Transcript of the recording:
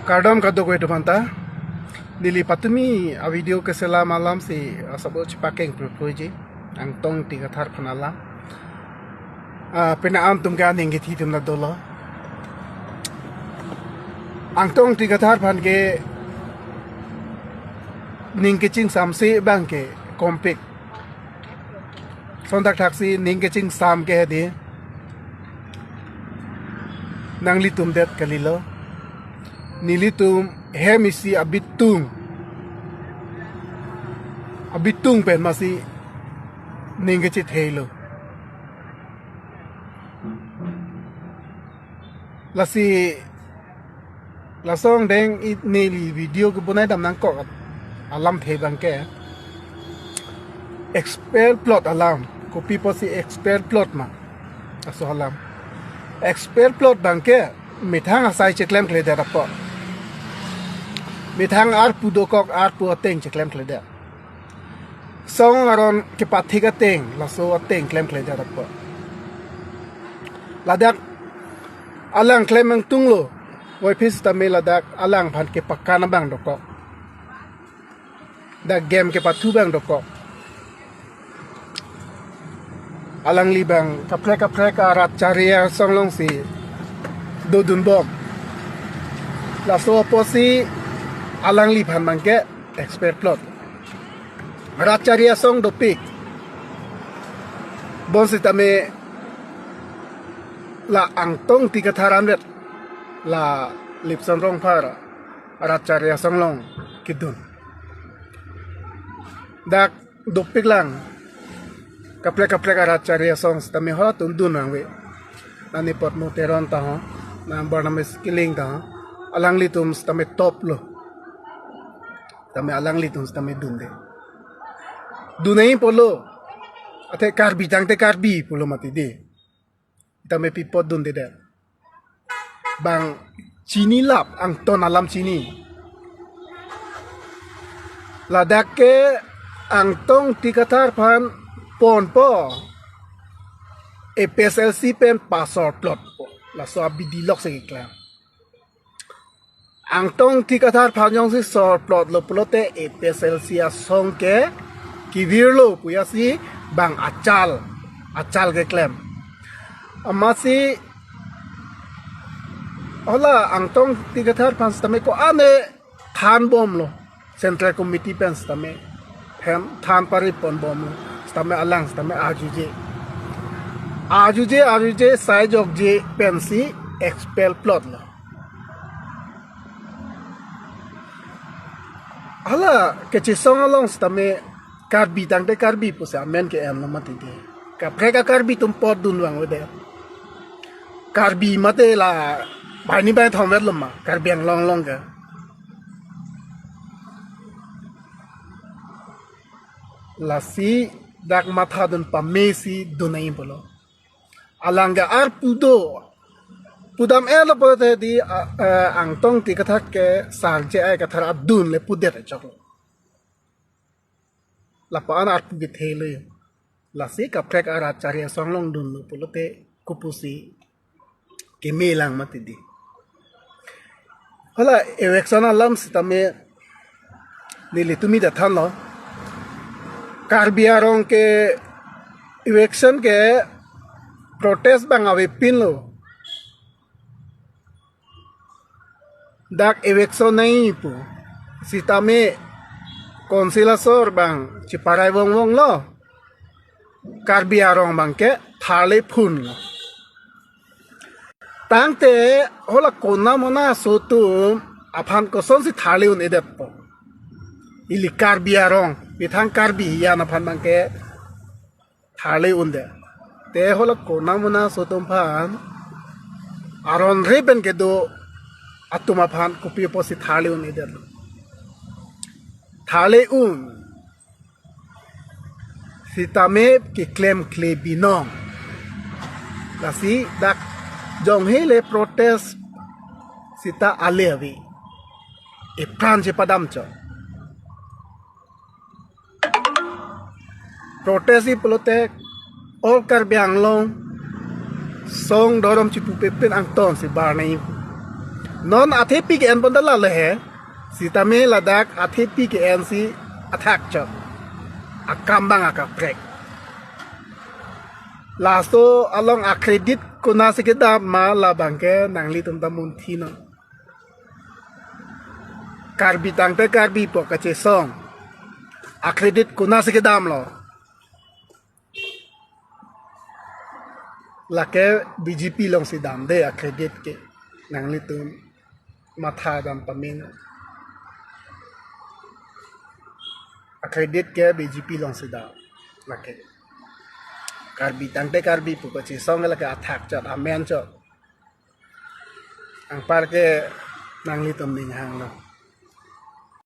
Kadam kado ko itu manta. Dili patumi a video kesela malam si sabot cipakeng proje Angtong 3 thar phanala. Pena Atum ka Ingti tum na dolo. Angtong 3 thar phan ke Kechon samse bang ke kompik. Sondak taksi Kechon sam ke de. Nangli tum det kalilo. Nilitum hemisi abitung pen masih ningkecit helo lasong deng it neli video ke bunai dam nangkok alam thebang ke expert plot alam kopi posi expert plot ma aso alam expert plot bangke mithang asai cheklem kle da rapot Mitang arpu dokok arpu ateng ceklem kleda. Song aron kepathik ateng laso ateng klem kleda dapat. Ladak alang klem ang tunglo. Wai pis tame ladak alang pan ke pakana bang dokok. Dak game ke patu bang dokok. Alang libang kaprek arat caria song long si dodun bom. Laso posi alang lipan bangke expert plot racharia song dopik bon sitame la Angtong 3 tharam ret la Litsong Rongphar racharia song long kidun dak dopik lang kaprek racharia song sitame ho tundun angwe nani pot mo teron ta ho na barname skilling ta alang litum sitame top lo tame alang litung tame dunde dunai polo ate karbi jangte karbi polo mati de tame pipot dunde de bang chini lap Angtong alam chini ladak ke Angtong 3 thar phan pon po EPSLC pen pasor plot po la so abidilok se klam Angtong 3 thar phanjong si sor plot lo plote EPSLC song ke kivirlo puya si bang acal ke klem amasi ola Angtong 3 thar phan stame ko ane than bom lo central committee pen stame hem than pari pon bom lo stame alang stame ajuje sai jok je pen si expel plot lo Hala Kechon along stame karbi tangte karbi puse amen ke em namati de Kaprek karbi tum pot dunwang wede karbi mate la bani bai thomet lama karbi ang long ga lasi dak matha dun pamesi dunai bolo alanga ar Pudam elo pote di Angtong 3 thar ke sangche ai ka thar abdun le pudet chaklo la pa ana arpu ge thele la se kaprek ara charia songlong dun lo pulote kupusi ke melang mati di hala election alam sitame nili tumi da than lo karbiarong ke election ke protest bang ave pin lo dak election nahi pu sitame konsilasor bang ciparai wong lo karbiarong bang ke thale phun lo tangte hola kona mona sotu aphan koson si thale un edep po ili karbiarong bithang karbi ya na phan bang ke thale un de te hola kona mona sotum phan aron reben ke do Atum aphan kopi posi thale un eder thale un sitame ke claim binong lasi dak jong hele protest sita alevi e pranje padam cho protest i plote all kar biang long song dorom chipu pepen Angtong si bar nei non athepi ke en pondala lehe si tame ladak athepi ke en si athak chot akambang akaprek lasto along akredit kuna sikeda ma la bangke nangli tum tamun thino karbi tangte karbi po Akachesong akredit kuna sikedam lo lake BGP long sidam de akredit ke nangli tum matha dam pamin akredit ke BGP long sidam lake karbi tangte karbi po Akachesong lake athak chot amen chot ang par ke nangli tum ning hang lo